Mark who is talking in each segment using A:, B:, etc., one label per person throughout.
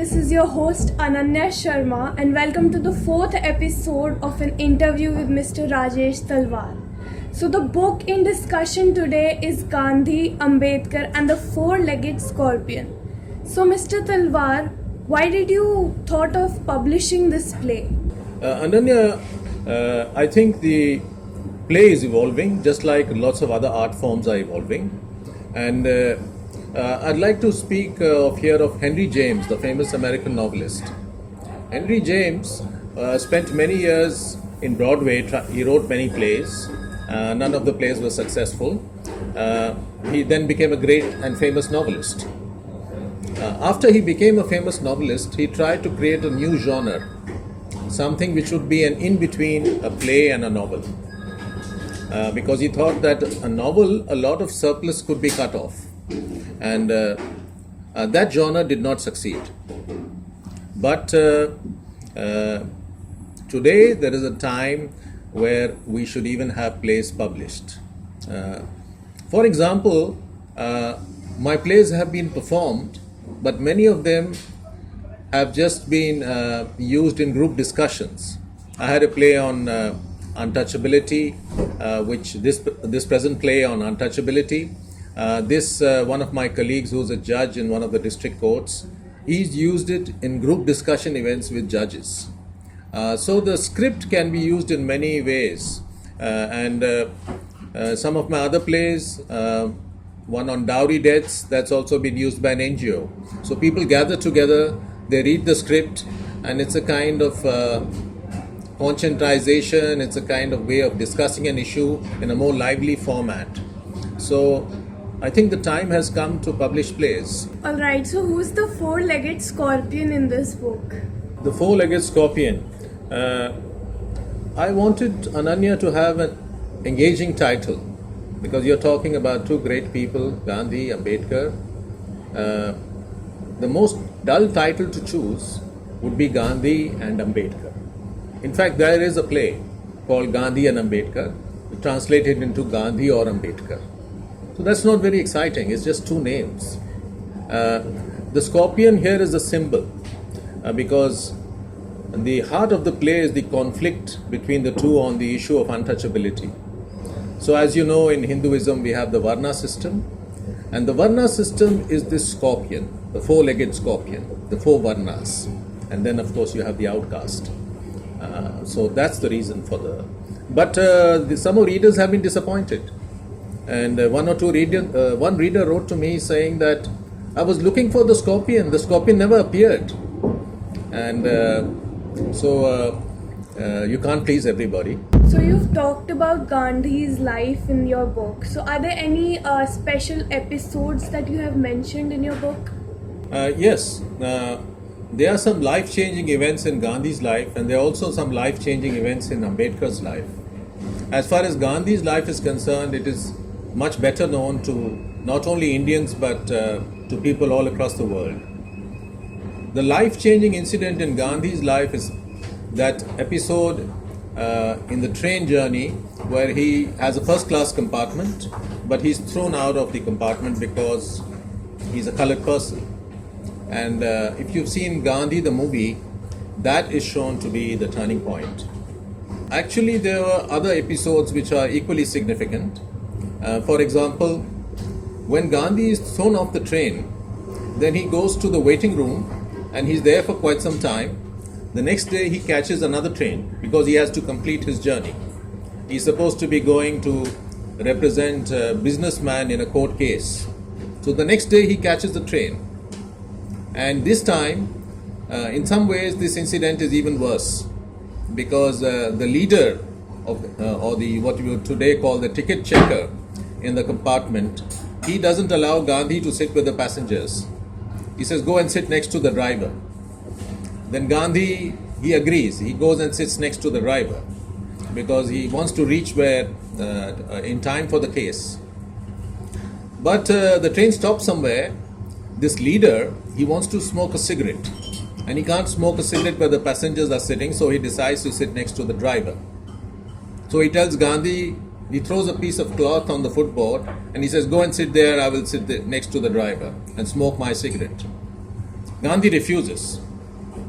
A: this is your host Ananya Sharma and welcome to the fourth episode of an interview with Mr. Rajesh Talwar. So the book in discussion today is Gandhi, Ambedkar and the Four-Legged Scorpion. So Mr. Talwar, why did you thought of publishing this play?
B: Ananya, I think the play is evolving just like lots of other art forms are evolving. And I'd like to speak here of Henry James, the famous American novelist. Henry James spent many years in Broadway. He wrote many plays. None of the plays were successful. He then became a great and famous novelist. After he became a famous novelist, he tried to create a new genre, something which would be an in-between a play and a novel. Because he thought that a novel, a lot of surplus could be cut off. And that genre did not succeed. But today there is a time where we should even have plays published. For example, my plays have been performed, but many of them have just been used in group discussions. I had a play on untouchability, which this present play on untouchability. One of my colleagues who's a judge in one of the district courts, he's used it in group discussion events with judges. So the script can be used in many ways. Some of my other plays, one on dowry deaths, that's also been used by an NGO. So people gather together, they read the script, and it's a kind of conscientization, it's a kind of way of discussing an issue in a more lively format. So I think the time has come to publish plays.
A: Alright, so who's the four-legged scorpion in this book?
B: The Four-Legged Scorpion. I wanted Ananya to have an engaging title because you're talking about two great people, Gandhi, Ambedkar. The most dull title to choose would be Gandhi and Ambedkar. In fact, there is a play called Gandhi and Ambedkar, translated into Gandhi or Ambedkar. So that's not very exciting, it's just two names. The scorpion here is a symbol because the heart of the play is the conflict between the two on the issue of untouchability. So as you know, in Hinduism we have the Varna system, and the Varna system is this scorpion, the four-legged scorpion, the four Varnas, and then of course you have the outcast. So that's the reason for But some readers have been disappointed. And one reader wrote to me saying that I was looking for the scorpion never appeared. And you can't please everybody.
A: So you've talked about Gandhi's life in your book. So are there any special episodes that you have mentioned in your book?
B: Yes. There are some life-changing events in Gandhi's life, and there are also some life-changing events in Ambedkar's life. As far as Gandhi's life is concerned, it is much better known to not only Indians but to people all across the world. The life-changing incident in Gandhi's life is that episode in the train journey where he has a first-class compartment, but he's thrown out of the compartment because he's a colored person. And if you've seen Gandhi, the movie, that is shown to be the turning point. Actually, there were other episodes which are equally significant. For example, when Gandhi is thrown off the train, then he goes to the waiting room and he's there for quite some time. The next day he catches another train because he has to complete his journey. He's supposed to be going to represent a businessman in a court case. So the next day he catches the train. And this time, in some ways, this incident is even worse because the leader of, or the what we would today call the ticket checker in the compartment, he doesn't allow Gandhi to sit with the passengers. He says, go and sit next to the driver. Then Gandhi, he agrees. He goes and sits next to the driver because he wants to reach where in time for the case. But the train stops somewhere. This leader, he wants to smoke a cigarette and he can't smoke a cigarette where the passengers are sitting, so he decides to sit next to the driver. So he tells Gandhi, he throws a piece of cloth on the footboard and he says, go and sit there, I will sit next to the driver and smoke my cigarette. Gandhi refuses.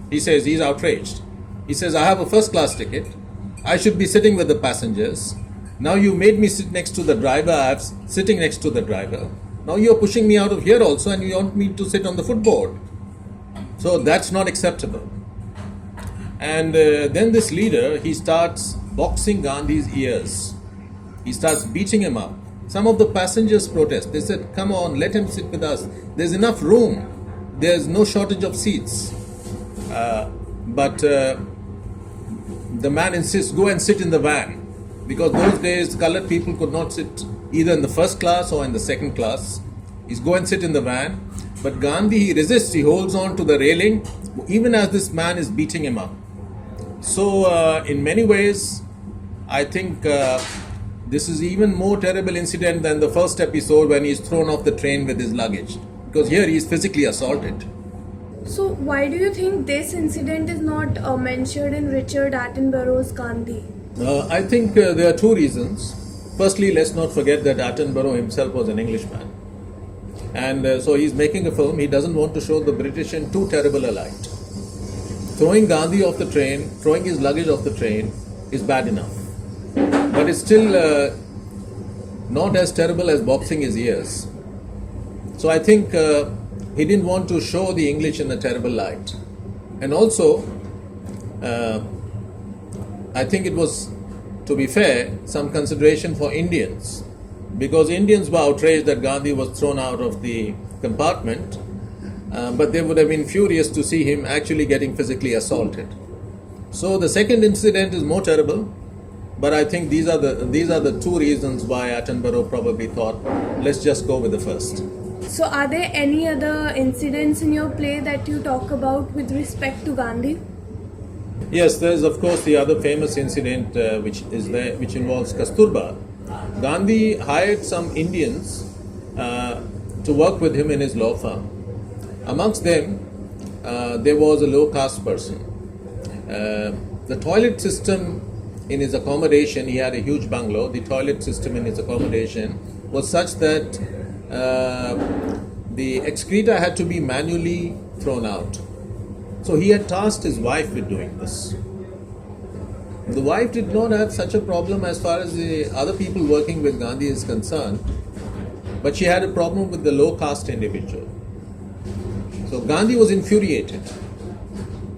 B: He says he's outraged. He says, I have a first class ticket. I should be sitting with the passengers. Now you made me sit next to the driver. I'm sitting next to the driver. Now you're pushing me out of here also and you want me to sit on the footboard. So that's not acceptable. And then this leader, he starts boxing Gandhi's ears. He starts beating him up. Some of the passengers protest. They said, come on, let him sit with us. There's enough room. There's no shortage of seats. But the man insists, go and sit in the van. Because those days, colored people could not sit either in the first class or in the second class. He's go and sit in the van. But Gandhi, he resists. He holds on to the railing, even as this man is beating him up. So, in many ways, I think this is even more terrible incident than the first episode when he's thrown off the train with his luggage. Because here he is physically assaulted.
A: So why do you think this incident is not mentioned in Richard Attenborough's Gandhi?
B: I think there are two reasons. Firstly, let's not forget that Attenborough himself was an Englishman. And so he's making a film. He doesn't want to show the British in too terrible a light. Throwing Gandhi off the train, throwing his luggage off the train is bad enough. But it's still not as terrible as boxing his ears. So I think he didn't want to show the English in a terrible light. And also, I think it was, to be fair, some consideration for Indians. Because Indians were outraged that Gandhi was thrown out of the compartment, but they would have been furious to see him actually getting physically assaulted. So the second incident is more terrible, but I think these are the two reasons why Attenborough probably thought, let's just go with the first.
A: So are there any other incidents in your play that you talk about with respect to Gandhi?
B: Yes, there is of course the other famous incident which involves Kasturba. Gandhi hired some Indians to work with him in his law firm. Amongst them, there was a low caste person. The toilet system in his accommodation, he had a huge bungalow. The toilet system in his accommodation was such that the excreta had to be manually thrown out. So he had tasked his wife with doing this. The wife did not have such a problem as far as the other people working with Gandhi is concerned, but she had a problem with the low caste individual. So Gandhi was infuriated.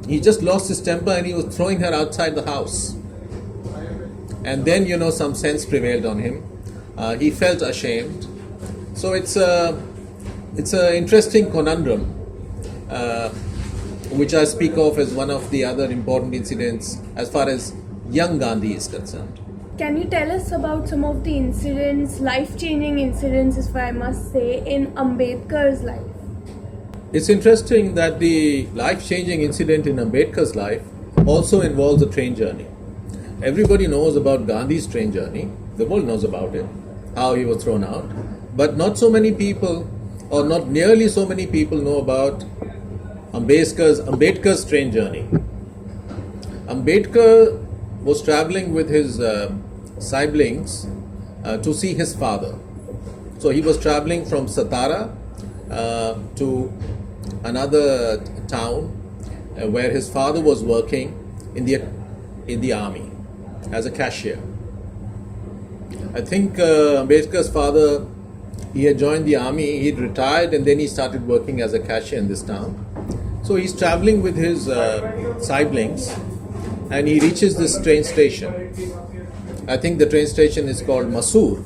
B: He just lost his temper and he was throwing her outside the house. And then, some sense prevailed on him. He felt ashamed. So it's an interesting conundrum, which I speak of as one of the other important incidents as far as young Gandhi is concerned.
A: Can you tell us about some of the incidents, life-changing incidents, if I must say, in Ambedkar's life?
B: It's interesting that the life-changing incident in Ambedkar's life also involves a train journey. Everybody knows about Gandhi's train journey. The world knows about it, how he was thrown out. But not so many people, or not nearly so many people, know about Ambedkar's train journey. Ambedkar was traveling with his siblings to see his father. So he was traveling from Satara to another town where his father was working in the army as a cashier. I think Ambedkar's father, he had joined the army, he'd retired, and then he started working as a cashier in this town. So he's traveling with his siblings, and he reaches this train station. I think the train station is called Masoor,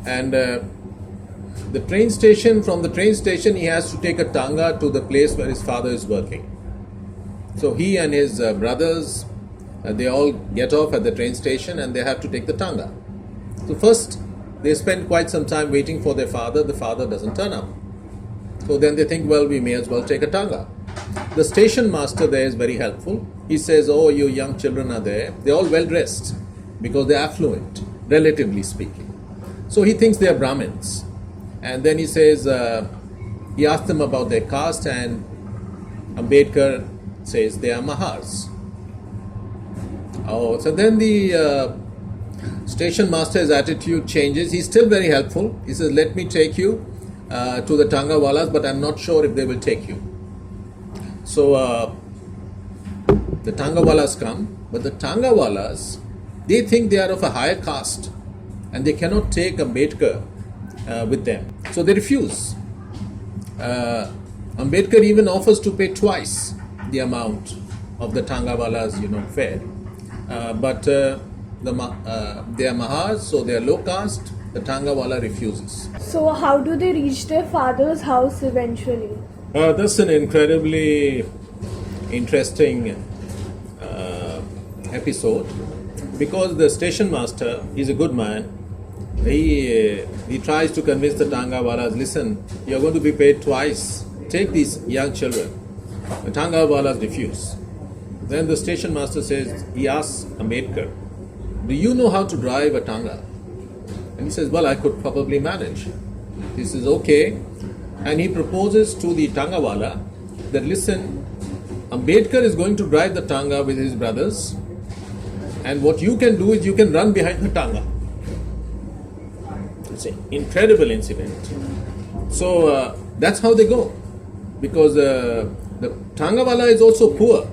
B: and from the train station he has to take a tanga to the place where his father is working. So he and his brothers, they all get off at the train station and they have to take the tanga. So first they spend quite some time waiting for their father. The father doesn't turn up. So then they think, well, we may as well take a tanga. The station master there is very helpful. He says, oh, your young children are there. They're all well dressed because they're affluent, relatively speaking. So he thinks they are Brahmins. And then he says, he asks them about their caste, and Ambedkar says they are Mahars. Oh, so then the station master's attitude changes. He's still very helpful. He says, let me take you to the Tangawalas, but I'm not sure if they will take you. So the Tangawalas come, but the Tangawalas, they think they are of a higher caste and they cannot take Ambedkar with them. So they refuse. Ambedkar even offers to pay twice the amount of the Tangawalas, fare. But they are Mahars, so they are low caste. The Tangawala refuses.
A: So how do they reach their father's house eventually?
B: That's an incredibly interesting episode, because the station master is a good man. He tries to convince the Tangawalas, listen, you're going to be paid twice. Take these young children. The Tangawalas refuse. Then the station master says, he asks Ambedkar, do you know how to drive a Tanga? And he says, well, I could probably manage. He says, okay. And he proposes to the Tangawala that, listen, Ambedkar is going to drive the Tanga with his brothers, and what you can do is you can run behind the Tanga. It's an incredible incident. So that's how they go. Because the Tangawala is also poor.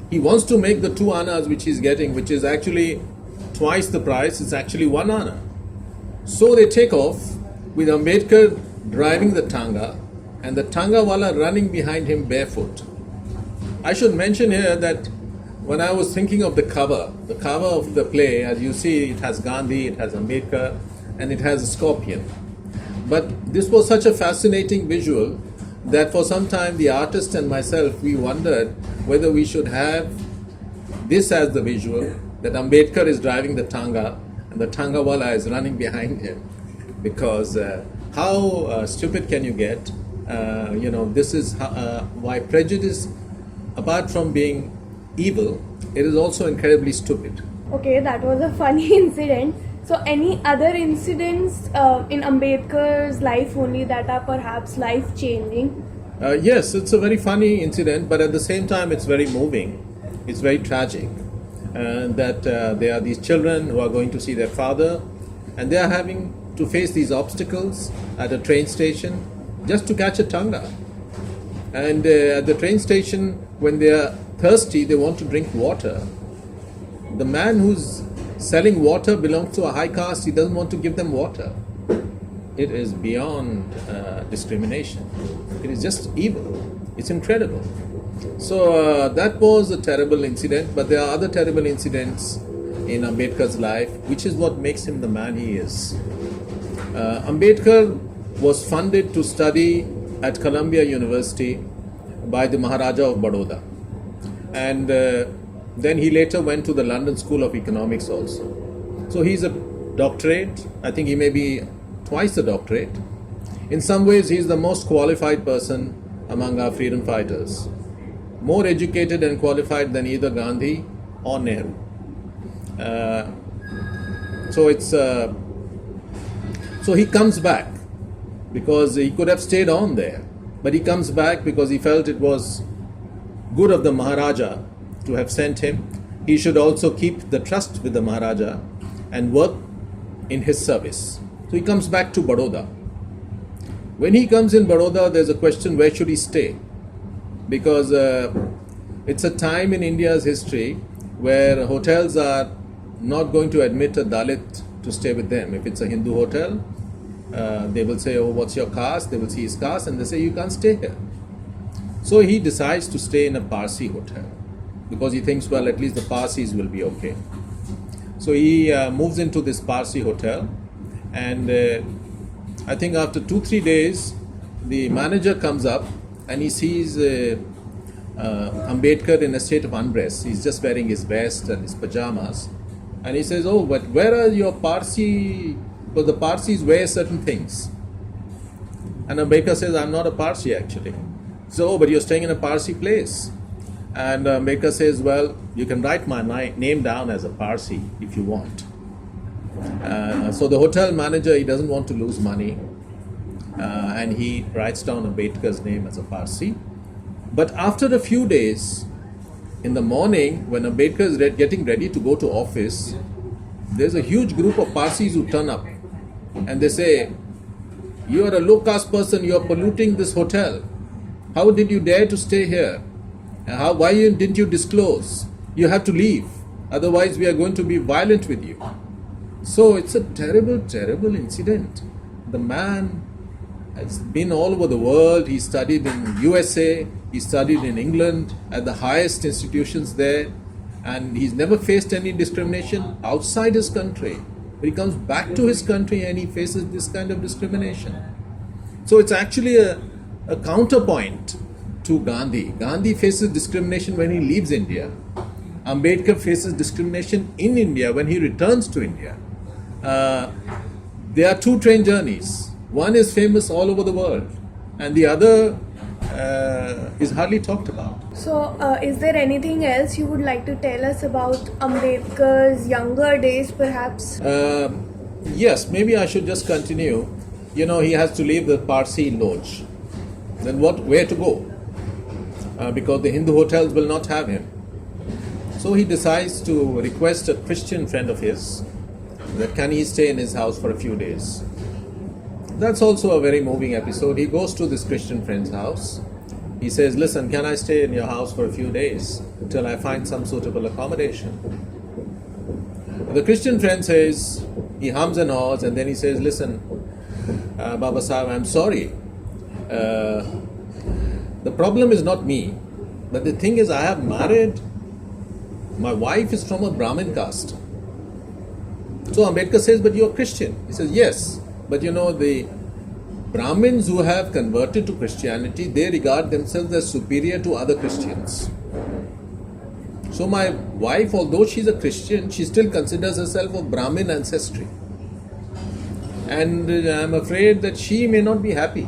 B: He wants to make the 2 annas which he's getting, which is actually twice the price, it's actually 1 anna. So they take off with Ambedkar driving the Tanga and the Tangawala running behind him barefoot. I should mention here that when I was thinking of the cover of the play, as you see, it has Gandhi, it has Ambedkar, and it has a scorpion. But this was such a fascinating visual that for some time the artist and myself, we wondered whether we should have this as the visual, that Ambedkar is driving the Tanga and the Tangawala is running behind him. Because how stupid can you get? This is why prejudice, apart from being evil, it is also incredibly stupid.
A: Okay, that was a funny incident. So any other incidents in Ambedkar's life only that are perhaps life-changing?
B: Yes, it's a very funny incident, but at the same time it's very moving. It's very tragic. That there are these children who are going to see their father, and they are having to face these obstacles at a train station just to catch a Tanga. And at the train station, when they are thirsty, they want to drink water. The man who's selling water belongs to a high caste, he doesn't want to give them water. It is beyond discrimination. It is just evil. It's incredible. So that was a terrible incident, but there are other terrible incidents in Ambedkar's life, which is what makes him the man he is. Ambedkar was funded to study at Columbia University by the Maharaja of Baroda. And then he later went to the London School of Economics also. So he's a doctorate. I think he may be twice a doctorate. In some ways, he's the most qualified person among our freedom fighters. More educated and qualified than either Gandhi or Nehru. So he comes back because he could have stayed on there. But he comes back because he felt it was good of the Maharaja to have sent him. He should also keep the trust with the Maharaja and work in his service. So he comes back to Baroda. When he comes in Baroda, there's a question, where should he stay? Because it's a time in India's history where hotels are not going to admit a Dalit to stay with them. If it's a Hindu hotel, they will say, oh, what's your caste? They will see his caste and they say, you can't stay here. So he decides to stay in a Parsi hotel because he thinks, well, at least the Parsis will be okay. So he moves into this Parsi hotel, and I think after 2-3 days, the manager comes up and he sees Ambedkar in a state of undress. He's just wearing his vest and his pajamas. And he says, oh, but where are your Parsi? Because the Parsis wear certain things. And Ambedkar says, I'm not a Parsi actually. So, oh, but you're staying in a Parsi place. And Ambedkar says, well, you can write my name down as a Parsi if you want. So the hotel manager, he doesn't want to lose money. And he writes down Ambedkar's name as a Parsi. But after a few days, in the morning, when Ambedkar is getting ready to go to office, there's a huge group of Parsis who turn up. And they say, you are a low caste person, you are polluting this hotel. How did you dare to stay here? Why didn't you disclose? You have to leave. Otherwise, we are going to be violent with you. So it's a terrible, terrible incident. The man has been all over the world. He studied in USA. He studied in England at the highest institutions there. And he's never faced any discrimination outside his country. But he comes back to his country and he faces this kind of discrimination. So it's actually a counterpoint to Gandhi. Gandhi faces discrimination when he leaves India. Ambedkar faces discrimination in India when he returns to India. There are two train journeys. One is famous all over the world, and the other is hardly talked about.
A: So, is there anything else you would like to tell us about Ambedkar's younger days, perhaps?
B: Yes, maybe I should just continue. He has to leave the Parsi lodge. Then where to go? Because the Hindu hotels will not have him. So he decides to request a Christian friend of his that can he stay in his house for a few days. That's also a very moving episode. He goes to this Christian friend's house. He says, listen, can I stay in your house for a few days till I find some suitable accommodation? The Christian friend says, he hums and haws, and then he says, listen, Baba Sahib, I'm sorry. The problem is not me, but the thing is I have married, my wife is from a Brahmin caste. So Ambedkar says, but you're Christian. He says, yes, but the Brahmins who have converted to Christianity, they regard themselves as superior to other Christians. So my wife, although she's a Christian, she still considers herself of Brahmin ancestry. And I'm afraid that she may not be happy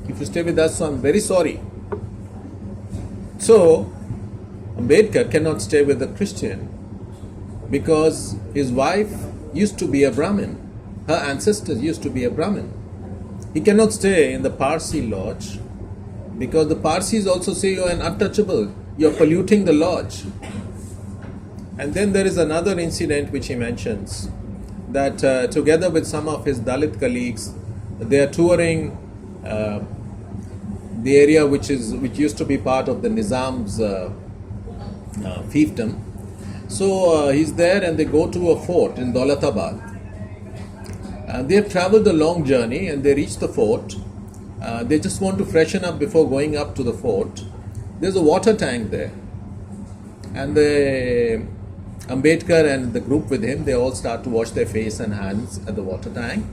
B: if you stay with us, so I'm very sorry. So Ambedkar cannot stay with a Christian because his wife used to be a Brahmin. Her ancestors used to be a Brahmin. He cannot stay in the Parsi lodge because the Parsis also say you're an untouchable, you're polluting the lodge. And then there is another incident which he mentions, that together with some of his Dalit colleagues, they are touring the area which used to be part of the Nizam's fiefdom. So he's there and they go to a fort in Daulatabad. They have traveled a long journey and they reach the fort. They just want to freshen up before going up to the fort. There's a water tank there. And Ambedkar and the group with him, they all start to wash their face and hands at the water tank.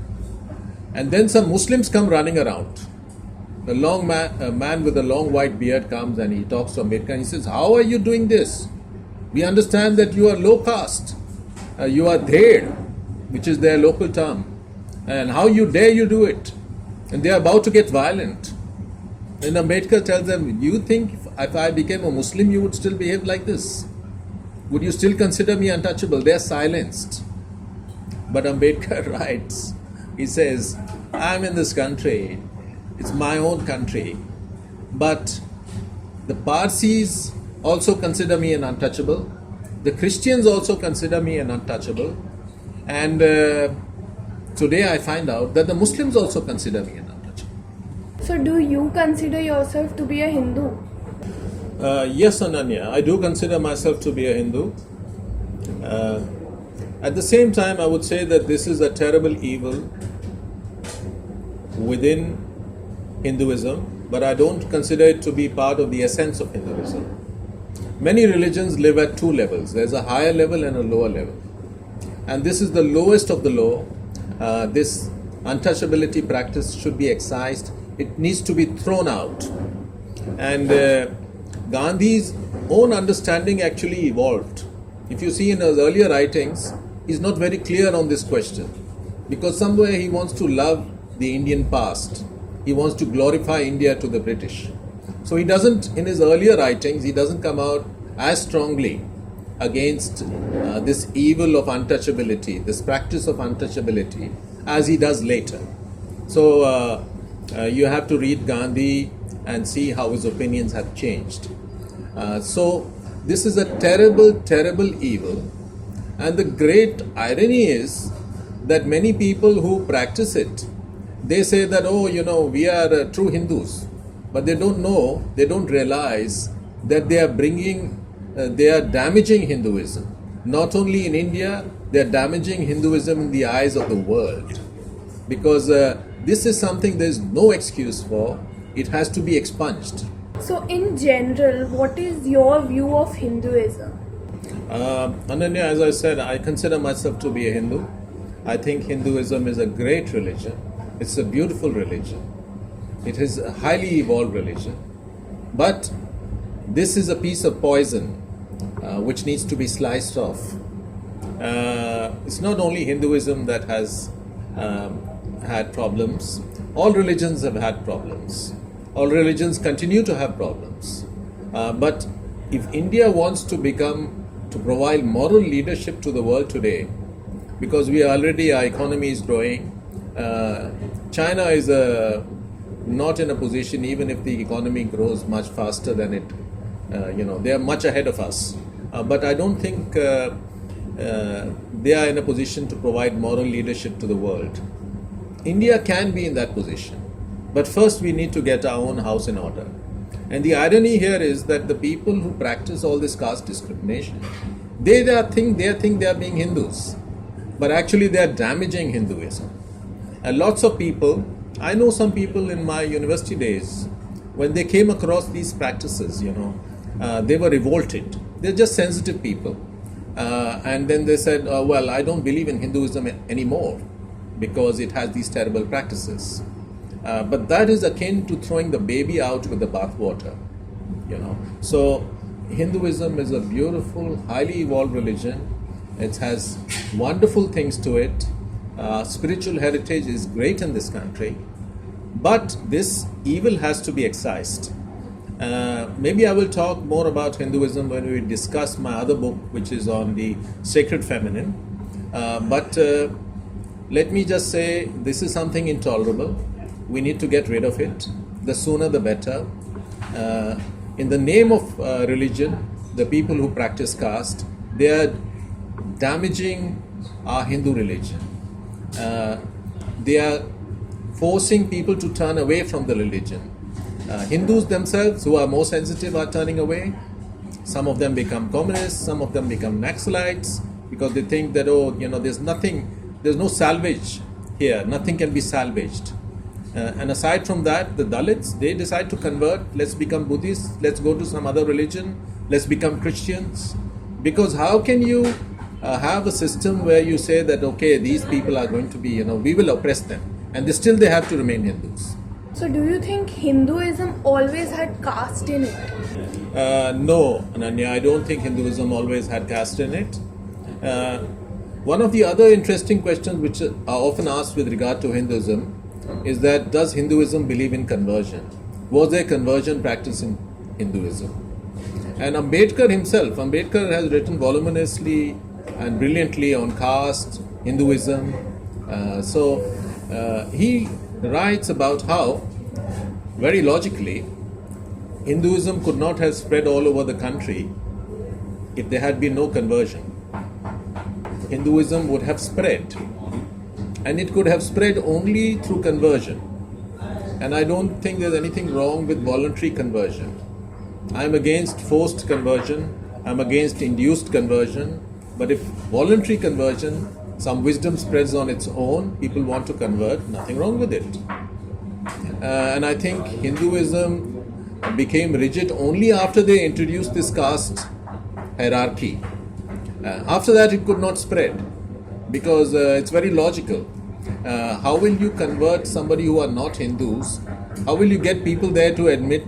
B: And then some Muslims come running around. A man with a long white beard comes and he talks to Ambedkar and he says, how are you doing this? We understand that you are low caste. You are dhed, which is their local term. And how dare you do it? And they are about to get violent. And Ambedkar tells them, you think if I became a Muslim, you would still behave like this? Would you still consider me untouchable? They are silenced. But Ambedkar writes, he says, I'm in this country. It's my own country. But the Parsis also consider me an untouchable. The Christians also consider me an untouchable. And today I find out that the Muslims also consider me an untouchable.
A: So do you consider yourself to be a Hindu?
B: Yes, Ananya, I do consider myself to be a Hindu. At the same time, I would say that this is a terrible evil within Hinduism, but I don't consider it to be part of the essence of Hinduism. Many religions live at two levels. There's a higher level and a lower level. And this is the lowest of the low. This untouchability practice should be excised. It needs to be thrown out. And Gandhi's own understanding actually evolved. If you see in his earlier writings, he's not very clear on this question. Because somewhere he wants to love the Indian past. He wants to glorify India to the British. So he doesn't, in his earlier writings, he doesn't come out as strongly against this evil of untouchability, this practice of untouchability, as he does later. So you have to read Gandhi and see how his opinions have changed. So this is a terrible, terrible evil. And the great irony is that many people who practice it, they say that, we are true Hindus. But they don't know, they don't realize that they are damaging Hinduism. Not only in India, they are damaging Hinduism in the eyes of the world. Because this is something there is no excuse for. It has to be expunged.
A: So, in general, what is your view of Hinduism?
B: Ananya, as I said, I consider myself to be a Hindu. I think Hinduism is a great religion. It's a beautiful religion. It is a highly evolved religion. But this is a piece of poison which needs to be sliced off. It's not only Hinduism that has had problems. All religions have had problems. All religions continue to have problems. But if India wants to provide moral leadership to the world today, because our economy is growing, China is not in a position, even if the economy grows much faster than it, they are much ahead of us. But I don't think they are in a position to provide moral leadership to the world. India can be in that position. But first we need to get our own house in order. And the irony here is that the people who practice all this caste discrimination, they think they are being Hindus. But actually they are damaging Hinduism. And lots of people, I know some people in my university days, when they came across these practices, they were revolted. They're just sensitive people. And then they said, well, I don't believe in Hinduism anymore because it has these terrible practices. But that is akin to throwing the baby out with the bathwater. So Hinduism is a beautiful, highly evolved religion. It has wonderful things to it. Spiritual heritage is great in this country. But this evil has to be excised. Maybe I will talk more about Hinduism when we discuss my other book, which is on the sacred feminine. But let me just say, this is something intolerable. We need to get rid of it. The sooner the better. In the name of religion, the people who practice caste, they are damaging our Hindu religion. They are forcing people to turn away from the religion. Hindus themselves, who are more sensitive, are turning away. Some of them become communists, some of them become Naxalites, because they think that, there's no salvage here, nothing can be salvaged. And aside from that, the Dalits, they decide to convert, let's become Buddhists, let's go to some other religion, let's become Christians. Because how can you have a system where you say that, okay, these people are going to be, we will oppress them, and still they have to remain Hindus.
A: So do you think Hinduism always had caste in it?
B: No, Ananya, I don't think Hinduism always had caste in it. One of the other interesting questions which are often asked with regard to Hinduism is that, does Hinduism believe in conversion? Was there conversion practice in Hinduism? And Ambedkar himself, has written voluminously and brilliantly on caste, Hinduism. He writes about how, very logically, Hinduism could not have spread all over the country if there had been no conversion. Hinduism would have spread, and it could have spread only through conversion. And I don't think there's anything wrong with voluntary conversion. I'm against forced conversion, I'm against induced conversion, but if voluntary conversion, some wisdom spreads on its own, people want to convert, nothing wrong with it. And I think Hinduism became rigid only after they introduced this caste hierarchy. After that, it could not spread because it's very logical. How will you convert somebody who are not Hindus? How will you get people there to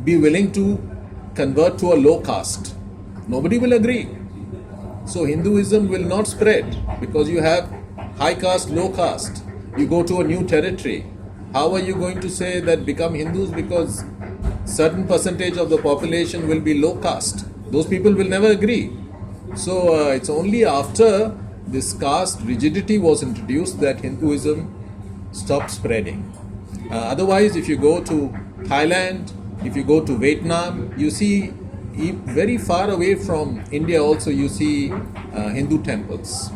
B: be willing to convert to a low caste? Nobody will agree. So Hinduism will not spread because you have high caste, low caste. You go to a new territory. How are you going to say that become Hindus because certain percentage of the population will be low caste? Those people will never agree. So it's only after this caste rigidity was introduced that Hinduism stopped spreading. Otherwise, if you go to Thailand, if you go to Vietnam, you see very far away from India also you see Hindu temples.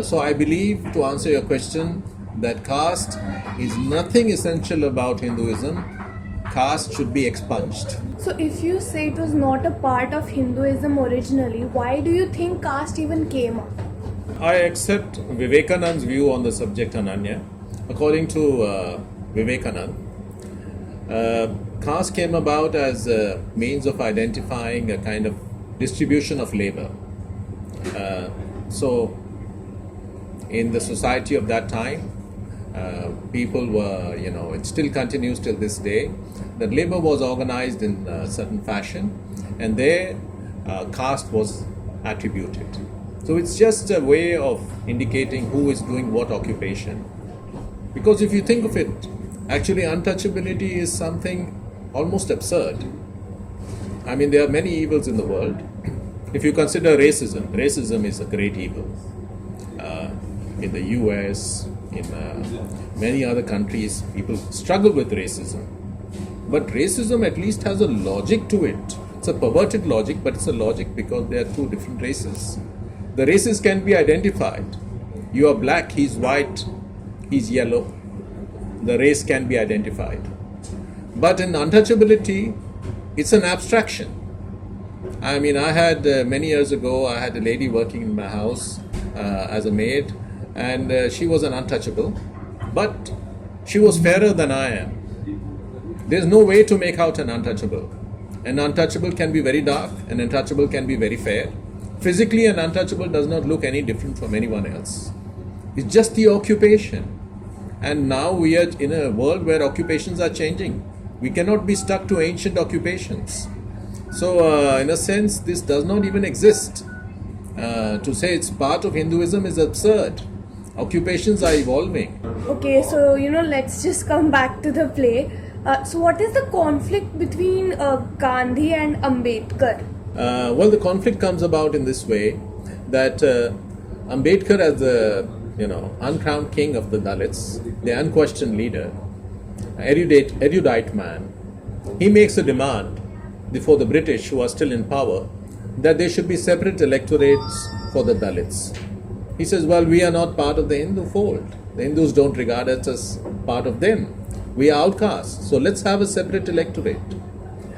B: So I believe, to answer your question, that caste is nothing essential about Hinduism. caste should be expunged.
A: So if you say it was not a part of Hinduism originally, why do you think caste even came up?
B: I accept Vivekananda's view on the subject, Ananya. According to Vivekananda, caste came about as a means of identifying a kind of distribution of labor. So, in the society of that time, people were, it still continues till this day, that labor was organized in a certain fashion, and there caste was attributed. So it's just a way of indicating who is doing what occupation. Because if you think of it, actually untouchability is something almost absurd. I mean, there are many evils in the world. If you consider racism is a great evil. In the US, in many other countries, people struggle with racism. But racism at least has a logic to it. It's a perverted logic, but it's a logic because there are two different races. The races can be identified. You are black, he's white, he's yellow. The race can be identified. But in untouchability, it's an abstraction. I mean, I had many years ago, I had a lady working in my house as a maid, and she was an untouchable, but she was fairer than I am. There's no way to make out an untouchable. An untouchable can be very dark, an untouchable can be very fair. Physically, an untouchable does not look any different from anyone else. It's just the occupation. And now we are in a world where occupations are changing. We cannot be stuck to ancient occupations. So, in a sense, this does not even exist. To say it's part of Hinduism is absurd. Occupations are evolving.
A: Okay, so let's just come back to the play. So what is the conflict between Gandhi and Ambedkar?
B: Well, the conflict comes about in this way, that Ambedkar, as the uncrowned king of the Dalits, the unquestioned leader, erudite man, he makes a demand before the British, who are still in power, that there should be separate electorates for the Dalits. He says, well, we are not part of the Hindu fold. The Hindus don't regard us as part of them. We are outcasts, so let's have a separate electorate.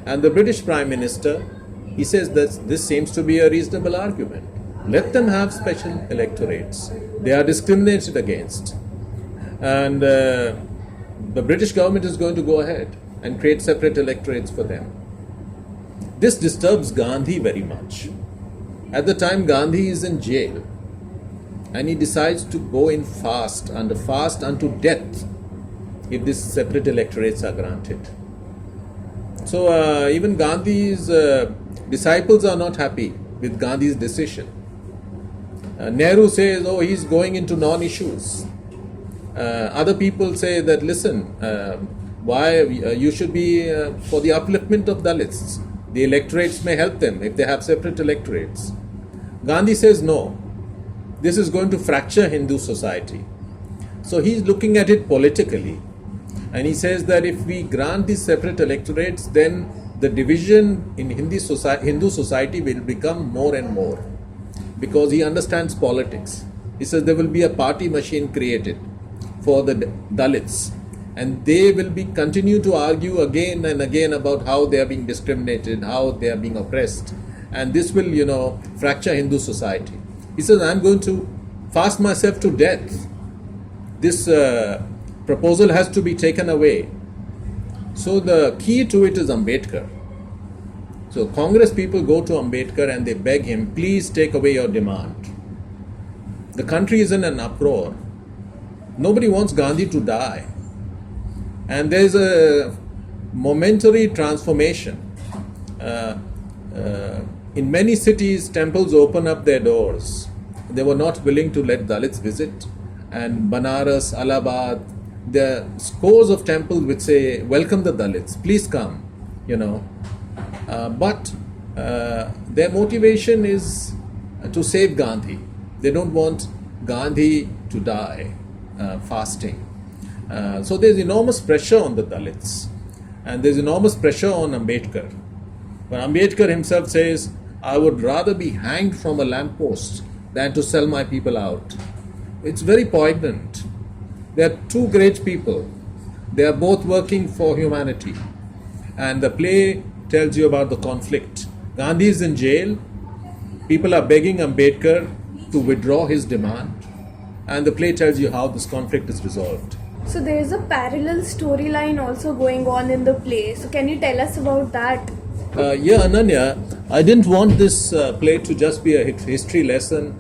B: And the British Prime Minister, he says that this seems to be a reasonable argument. Let them have special electorates. They are discriminated against. And the British government is going to go ahead and create separate electorates for them. This disturbs Gandhi very much. At the time, Gandhi is in jail, and he decides to go in fast unto death if these separate electorates are granted. So even Gandhi's disciples are not happy with Gandhi's decision. Nehru says, oh, he's going into non-issues. Other people say that, listen, why you should be for the upliftment of Dalits. The electorates may help them if they have separate electorates. Gandhi says, no, this is going to fracture Hindu society. So he's looking at it politically. And he says that if we grant these separate electorates, then the division in Hindu society will become more and more. Because he understands politics. He says there will be a party machine created for the Dalits. And they will continue to argue again and again about how they are being discriminated, how they are being oppressed. And this will, fracture Hindu society. He says, I'm going to fast myself to death. This proposal has to be taken away. So the key to it is Ambedkar. So Congress people go to Ambedkar and they beg him, please take away your demand. The country is in an uproar. Nobody wants Gandhi to die. And there is a momentary transformation. In many cities, temples open up their doors. They were not willing to let Dalits visit. And Banaras, Allahabad, there are scores of temples which say, welcome the Dalits, please come, But their motivation is to save Gandhi. They don't want Gandhi to die fasting. So there's enormous pressure on the Dalits. And there's enormous pressure on Ambedkar. But Ambedkar himself says, I would rather be hanged from a lamppost than to sell my people out. It's very poignant. They are two great people. They are both working for humanity. And the play tells you about the conflict. Gandhi is in jail. People are begging Ambedkar to withdraw his demand. And the play tells you how this conflict is resolved.
A: So there is a parallel storyline also going on in the play. So can you tell us about that?
B: Yeah, Ananya, I didn't want this play to just be a history lesson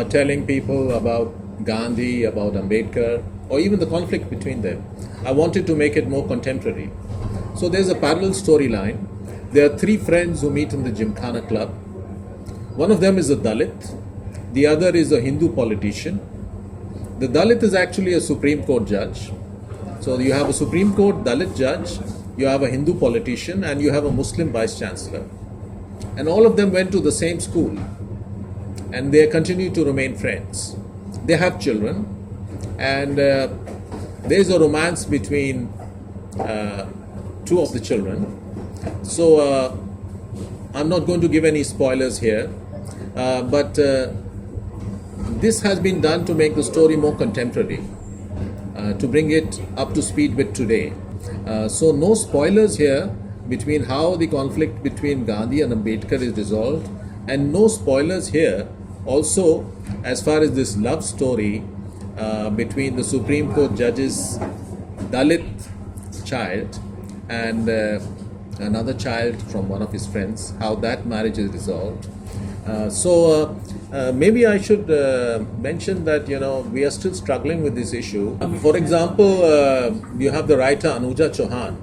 B: telling people about Gandhi, about Ambedkar, or even the conflict between them. I wanted to make it more contemporary. So there's a parallel storyline. There are three friends who meet in the Gymkhana club. One of them is a Dalit, the other is a Hindu politician. The Dalit is actually a Supreme Court judge. So you have a Supreme Court Dalit judge, you have a Hindu politician, and you have a Muslim vice chancellor. And all of them went to the same school, and they continue to remain friends. They have children, and there's a romance between two of the children. So I'm not going to give any spoilers here, but this has been done to make the story more contemporary, to bring it up to speed with today. So no spoilers here between how the conflict between Gandhi and Ambedkar is resolved, and no spoilers here also as far as this love story between the Supreme Court judge's Dalit child and another child from one of his friends, how that marriage is resolved. So maybe I should mention that we are still struggling with this issue. For example, you have the writer Anuja Chauhan.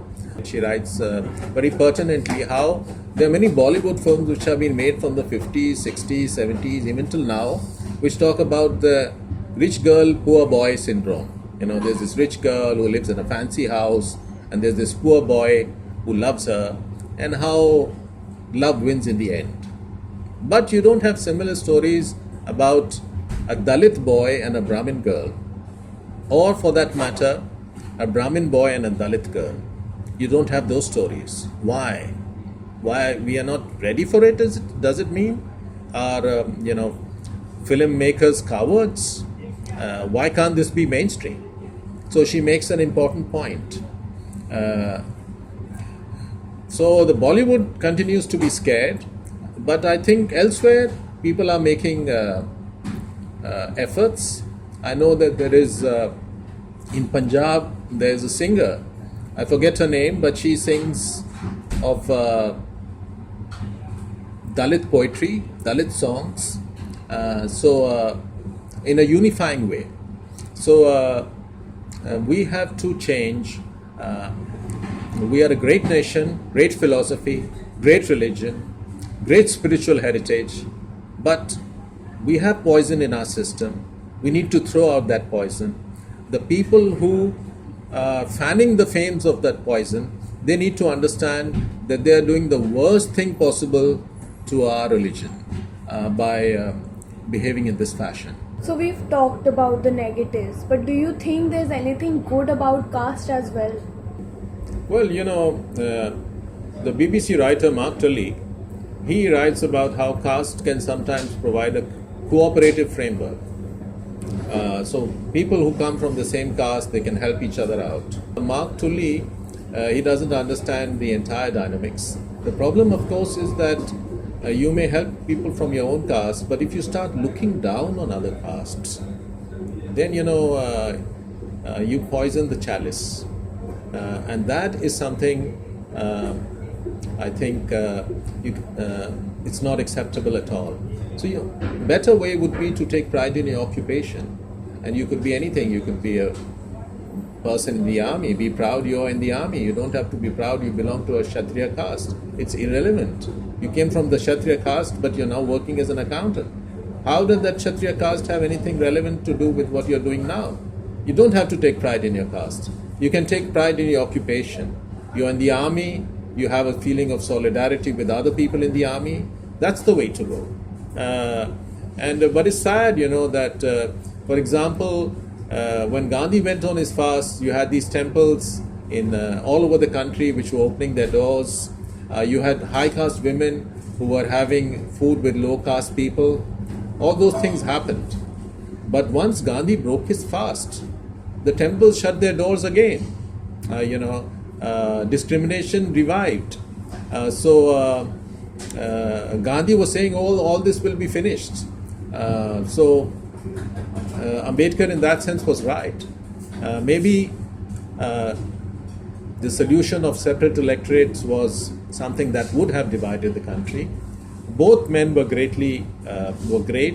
B: She writes very pertinently how there are many Bollywood films which have been made from the 50s, 60s, 70s, even till now, which talk about the rich girl, poor boy syndrome. There's this rich girl who lives in a fancy house, and there's this poor boy who loves her, and how love wins in the end. But you don't have similar stories about a Dalit boy and a Brahmin girl, or for that matter, a Brahmin boy and a Dalit girl. You don't have those stories. Why? Why we are not ready for it? Does it mean? Are filmmakers cowards? Why can't this be mainstream? So she makes an important point. So the Bollywood continues to be scared, but I think elsewhere people are making efforts. I know that there is in Punjab there is a singer, I forget her name, but she sings of Dalit poetry, Dalit songs, in a unifying way. So we have to change. We are a great nation, great philosophy, great religion, great spiritual heritage, but we have poison in our system. We need to throw out that poison. The people who are fanning the flames of that poison, they need to understand that they are doing the worst thing possible to our religion by behaving in this fashion.
A: So we've talked about the negatives, but do you think there's anything good about caste as well?
B: Well, the BBC writer Mark Tully, he writes about how caste can sometimes provide a cooperative framework. So people who come from the same caste, they can help each other out. Mark Tully, he doesn't understand the entire dynamics. The problem, of course, is that you may help people from your own caste, but if you start looking down on other castes, then you poison the chalice. And that is something I think it's not acceptable at all. So better way would be to take pride in your occupation. And you could be anything. You could be a person in the army. Be proud you're in the army. You don't have to be proud you belong to a Kshatriya caste. It's irrelevant. You came from the Kshatriya caste, but you're now working as an accountant. How does that Kshatriya caste have anything relevant to do with what you're doing now? You don't have to take pride in your caste. You can take pride in your occupation. You're in the army. You have a feeling of solidarity with other people in the army. That's the way to go. But it's sad, that, for example, when Gandhi went on his fast, you had these temples in all over the country which were opening their doors. You had high caste women who were having food with low caste people. All those things happened. But once Gandhi broke his fast, the temples shut their doors again. discrimination revived. Gandhi was saying all this will be finished. Ambedkar in that sense was right. Maybe the solution of separate electorates was something that would have divided the country. Both men were great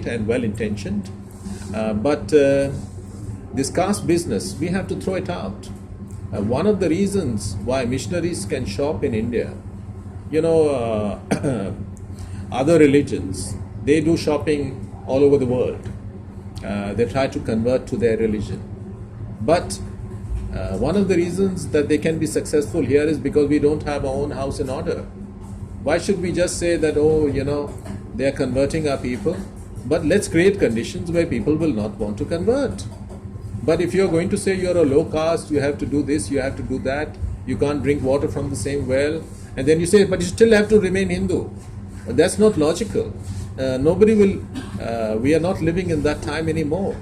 B: and well intentioned, but this caste business, we have to throw it out. One of the reasons why missionaries can shop in India, other religions, they do shopping all over the world. They try to convert to their religion. But one of the reasons that they can be successful here is because we don't have our own house in order. Why should we just say that, they are converting our people? But let's create conditions where people will not want to convert. But if you're going to say you're a low caste, you have to do this, you have to do that, you can't drink water from the same well, and then you say, but you still have to remain Hindu. But that's not logical. Nobody will, we are not living in that time anymore.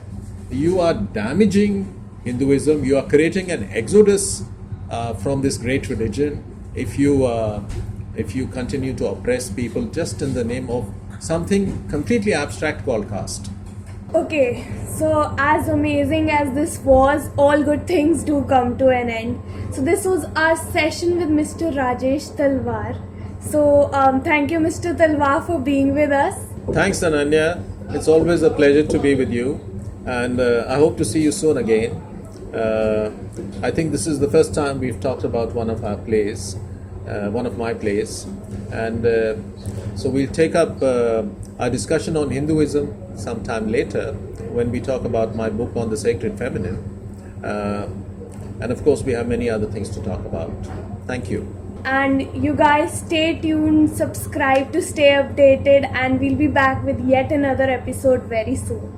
B: You are damaging Hinduism, you are creating an exodus from this great religion if you continue to oppress people just in the name of something completely abstract called caste.
A: Okay, so as amazing as this was, all good things do come to an end. So this was our session with Mr. Rajesh Talwar. So thank you, Mr. Talwar, for being with us.
B: Thanks, Ananya. It's always a pleasure to be with you, and I hope to see you soon again. I think this is the first time we've talked about one of our plays, one of my plays, and so we'll take up our discussion on Hinduism sometime later when we talk about my book on the sacred feminine, and of course we have many other things to talk about. Thank you.
A: And you guys stay tuned, subscribe to stay updated, and we'll be back with yet another episode very soon.